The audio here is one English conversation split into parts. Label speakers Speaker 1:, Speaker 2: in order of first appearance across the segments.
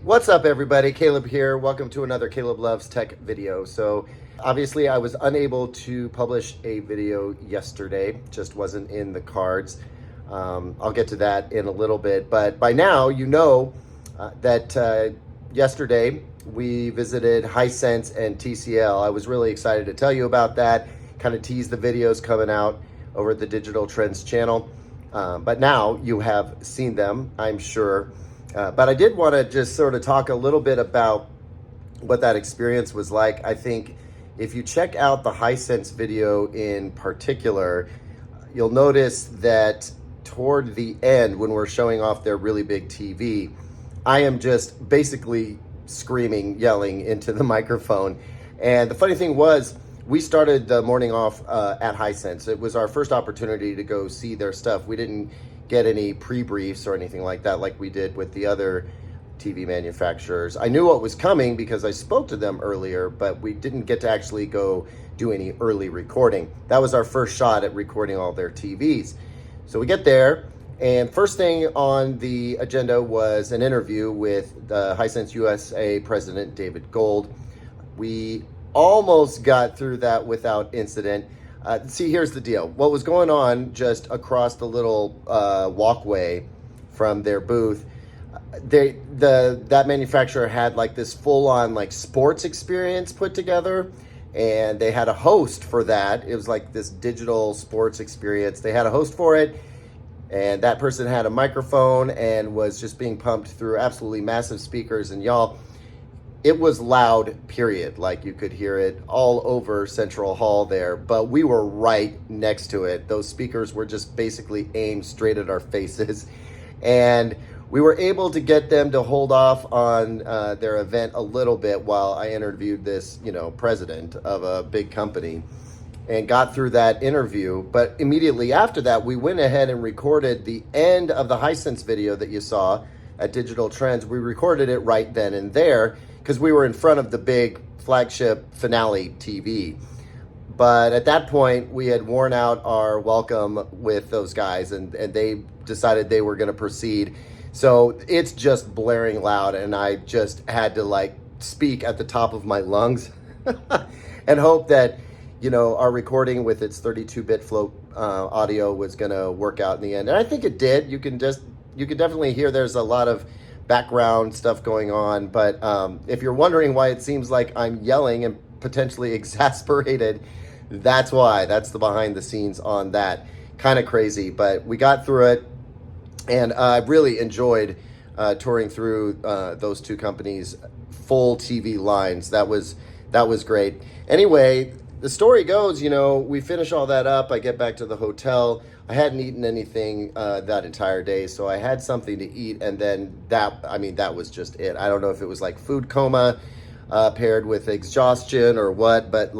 Speaker 1: What's up, everybody? Caleb here. Welcome to another Caleb Loves Tech video. So obviously I was unable to publish a video yesterday, just wasn't in the cards. I'll get to that in a little bit, but by now you know that yesterday we visited Hisense and TCL. I was really excited to tell you about that, kind of tease the videos coming out over at the Digital Trends channel. But now you have seen them, I'm sure. But I did want to just sort of talk a little bit about what that experience was like. I think if you check out the Hisense video in particular, you'll notice that toward the end, when we're showing off their really big TV, I am just basically screaming, yelling into the microphone. And the funny thing was, we started the morning off at Hisense. It was our first opportunity to go see their stuff. We didn't get any pre-briefs or anything like that like we did with the other TV manufacturers. I knew what was coming because I spoke to them earlier, but we didn't get to actually go do any early recording. That was our first shot at recording all their TVs. So we get there, and first thing on the agenda was an interview with the Hisense USA President David Gold. We almost got through that without incident. See, here's the deal. What was going on just across the little walkway from their booth, that manufacturer had like this full-on like sports experience put together, and they had a host for that. It was like this digital sports experience. They had a host for it, and that person had a microphone and was just being pumped through absolutely massive speakers. And y'all, it was loud, period. Like you could hear it all over Central Hall there, but we were right next to it. Those speakers were just basically aimed straight at our faces. And we were able to get them to hold off on their event a little bit while I interviewed this, president of a big company, and got through that interview. But immediately after that, we went ahead and recorded the end of the Hisense video that you saw at Digital Trends. We recorded it right then and there, because we were in front of the big flagship finale TV. But at that point, we had worn out our welcome with those guys, and they decided they were going to proceed. So it's just blaring loud, and I just had to speak at the top of my lungs and hope that, our recording with its 32-bit float audio was going to work out in the end. And I think it did. You can definitely hear there's a lot of background stuff going on, but if you're wondering why it seems like I'm yelling and potentially exasperated, that's why. That's the behind the scenes on that. Kind of crazy, but we got through it, and I really enjoyed touring through those two companies' full TV lines. That was great. Anyway, the story goes, we finish all that up. I get back to the hotel. I hadn't eaten anything that entire day, so I had something to eat, and then that was just it. I don't know if it was like food coma paired with exhaustion or what, but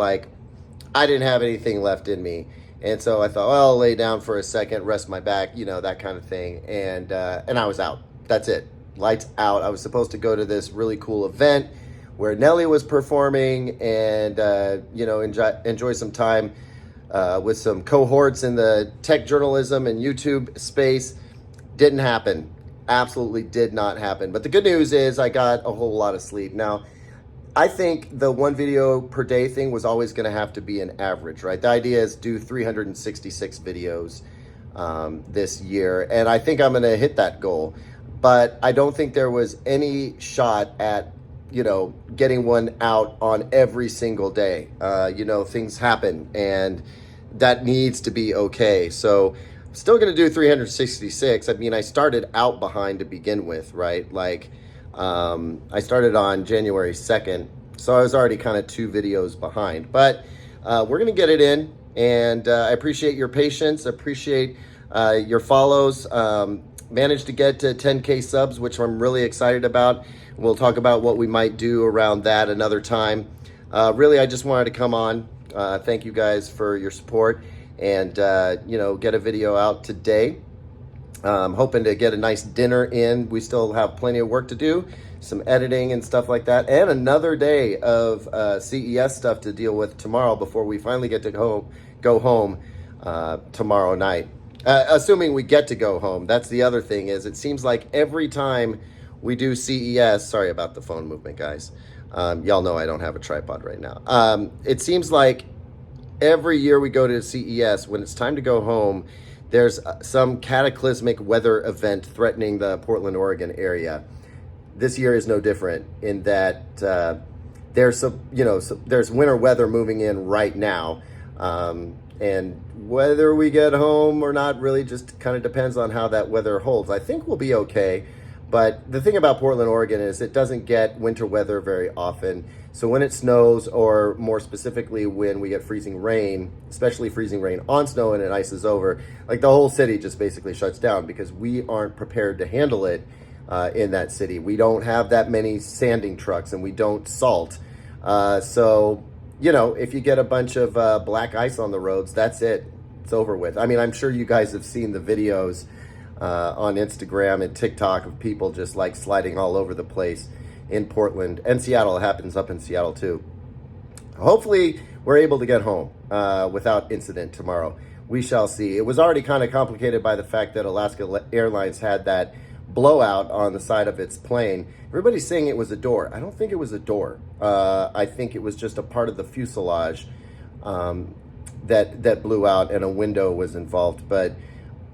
Speaker 1: I didn't have anything left in me. And so I thought, well, I'll lay down for a second, rest my back, that kind of thing. And I was out. That's it. Lights out. I was supposed to go to this really cool event where Nelly was performing and, enjoy some time with some cohorts in the tech journalism and YouTube space. Didn't happen. Absolutely did not happen. But the good news is I got a whole lot of sleep. Now, I think the one video per day thing was always going to have to be an average, right? The idea is do 366 videos this year, and I think I'm going to hit that goal. But I don't think there was any shot at getting one out on every single day. Things happen, and that needs to be okay. So I'm still going to do 366. I mean, I started out behind to begin with, right? I started on January 2nd, so I was already kind of 2 videos behind. But we're going to get it in, and I appreciate your patience, appreciate your follows. Managed to get to 10K subs, which I'm really excited about. We'll talk about what we might do around that another time. Really, I just wanted to come on. Thank you guys for your support, and get a video out today. Hoping to get a nice dinner in. We still have plenty of work to do, some editing and stuff like that, and another day of CES stuff to deal with tomorrow before we finally get to go home tomorrow night. Assuming we get to go home. That's the other thing, is it seems like every time we do CES. Sorry about the phone movement, guys. Y'all know I don't have a tripod right now. It seems like every year we go to CES, when it's time to go home, there's some cataclysmic weather event threatening the Portland, Oregon area. This year is no different in that there's winter weather moving in right now. And whether we get home or not really just kind of depends on how that weather holds. I think we'll be okay. But the thing about Portland, Oregon is it doesn't get winter weather very often. So when it snows, or more specifically when we get freezing rain, especially freezing rain on snow and it ices over, like the whole city just basically shuts down because we aren't prepared to handle it in that city. We don't have that many sanding trucks and we don't salt. So, if you get a bunch of black ice on the roads, that's it. It's over with. I mean, I'm sure you guys have seen the videos on Instagram and TikTok of people just like sliding all over the place in Portland and Seattle. It happens up in Seattle too. Hopefully we're able to get home without incident tomorrow. We shall see. It was already kind of complicated by the fact that Alaska Airlines had that blowout on the side of its plane. Everybody's saying it was a door. I don't think it was a door. I think it was just a part of the fuselage that blew out and a window was involved. But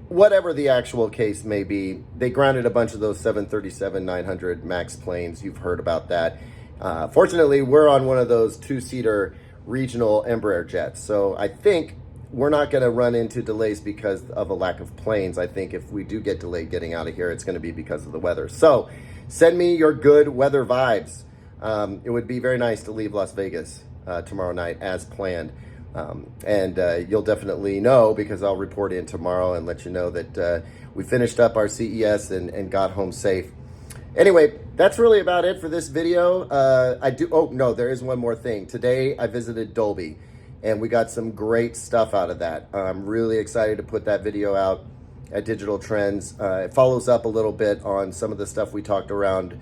Speaker 1: whatever the actual case may be, they grounded a bunch of those 737-900 MAX planes. You've heard about that. Fortunately, we're on one of those two-seater regional Embraer jets. So I think we're not going to run into delays because of a lack of planes. I think if we do get delayed getting out of here, it's going to be because of the weather. So send me your good weather vibes. It would be very nice to leave Las Vegas tomorrow night as planned. And you'll definitely know because I'll report in tomorrow and let you know that we finished up our CES and got home safe. Anyway, that's really about it for this video. There is one more thing. Today I visited Dolby and we got some great stuff out of that. I'm really excited to put that video out at Digital Trends. It follows up a little bit on some of the stuff we talked around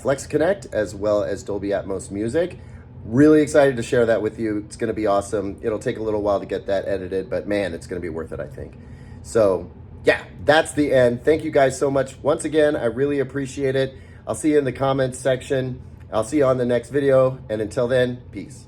Speaker 1: Flex Connect as well as Dolby Atmos Music. Really excited to share that with you. It's going to be awesome. It'll take a little while to get that edited, but man, it's going to be worth it, I think. So yeah, that's the end. Thank you guys so much. Once again, I really appreciate it. I'll see you in the comments section. I'll see you on the next video. And until then, peace.